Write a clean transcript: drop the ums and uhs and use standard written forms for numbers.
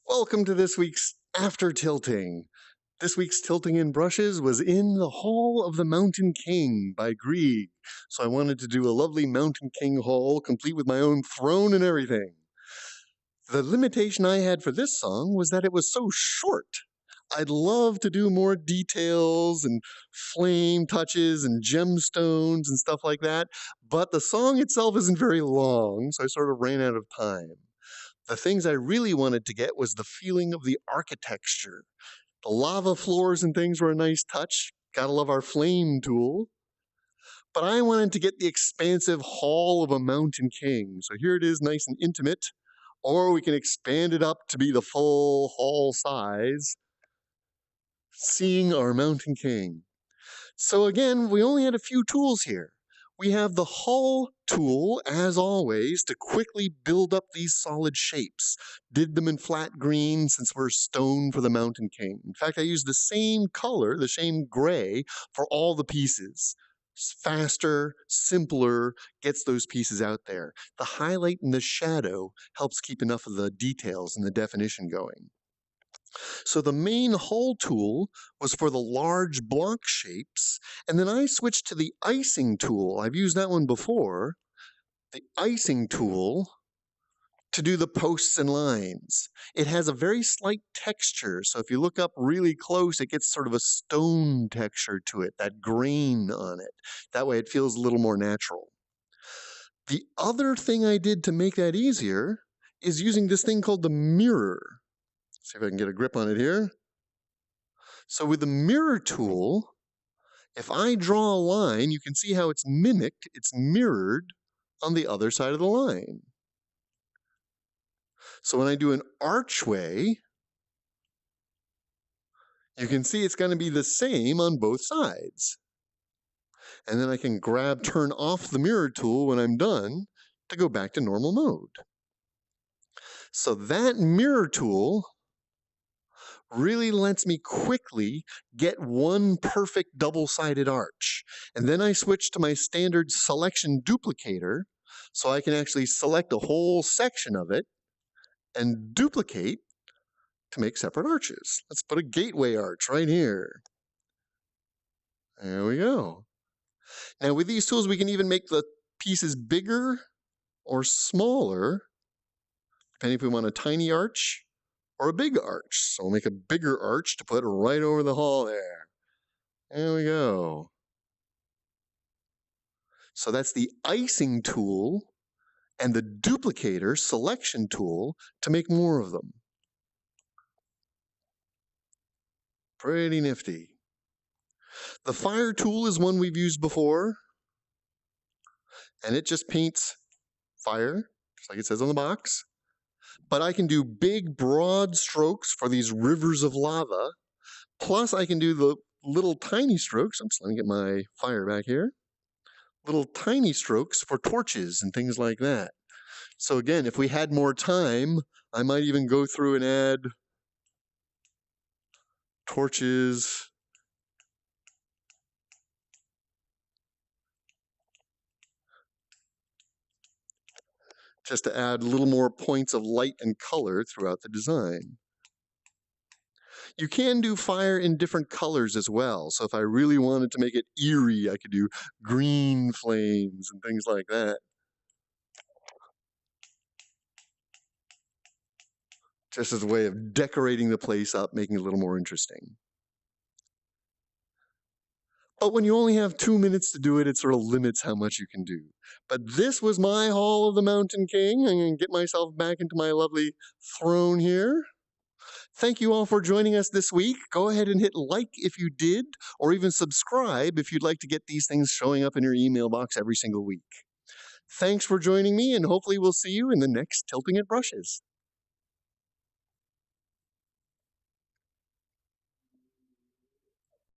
Welcome to this week's After Tilting. This week's Tilting in Brushes was in the Hall of the Mountain King by Grieg. So I wanted to do a lovely Mountain King haul, complete with my own throne and everything. The limitation I had for this song was that it was so short. I'd love to do more details and flame touches and gemstones and stuff like that, but the song itself isn't very long, so I sort of ran out of time. The things I really wanted to get was the feeling of the architecture. The lava floors and things were a nice touch. Gotta love our flame tool. But I wanted to get the expansive hall of a mountain king. So here it is, nice and intimate. Or we can expand it up to be the full hall size. Seeing our mountain king. So again, we only had a few tools here. We have the hull tool, as always, to quickly build up these solid shapes. Did them in flat green since we're stone for the Mountain King. In fact, I used the same color, the same gray, for all the pieces. It's faster, simpler, gets those pieces out there. The highlight and the shadow helps keep enough of the details and the definition going. So the main hull tool was for the large block shapes, and then I switched to the icing tool. I've used that one before. The icing tool to do the posts and lines. It has a very slight texture, so if you look up really close, it gets sort of a stone texture to it, that grain on it. That way it feels a little more natural. The other thing I did to make that easier is using this thing called the mirror. See if I can get a grip on it here. So with the mirror tool, if I draw a line, you can see how it's mimicked, it's mirrored on the other side of the line. So when I do an archway, you can see it's going to be the same on both sides. And then I can turn off the mirror tool when I'm done to go back to normal mode. So that mirror tool really lets me quickly get one perfect double-sided arch. And then I switch to my standard selection duplicator, so I can actually select a whole section of it and duplicate to make separate arches. Let's put a gateway arch right here. There we go. Now with these tools, we can even make the pieces bigger or smaller, depending if we want a tiny arch or a big arch. So we'll make a bigger arch to put right over the hall there. There we go. So that's the icing tool and the duplicator selection tool to make more of them. Pretty nifty. The fire tool is one we've used before, and it just paints fire, just like it says on the box. But I can do big, broad strokes for these rivers of lava. Plus, I can do the little tiny strokes. Let me get my fire back here. Little tiny strokes for torches and things like that. So again, if we had more time, I might even go through and add torches. Just to add a little more points of light and color throughout the design. You can do fire in different colors as well. So if I really wanted to make it eerie, I could do green flames and things like that. Just as a way of decorating the place up, making it a little more interesting. But when you only have 2 minutes to do it, it sort of limits how much you can do. But this was my Hall of the Mountain King. I'm going to get myself back into my lovely throne here. Thank you all for joining us this week. Go ahead and hit like if you did, or even subscribe if you'd like to get these things showing up in your email box every single week. Thanks for joining me, and hopefully we'll see you in the next Tilting at Brushes.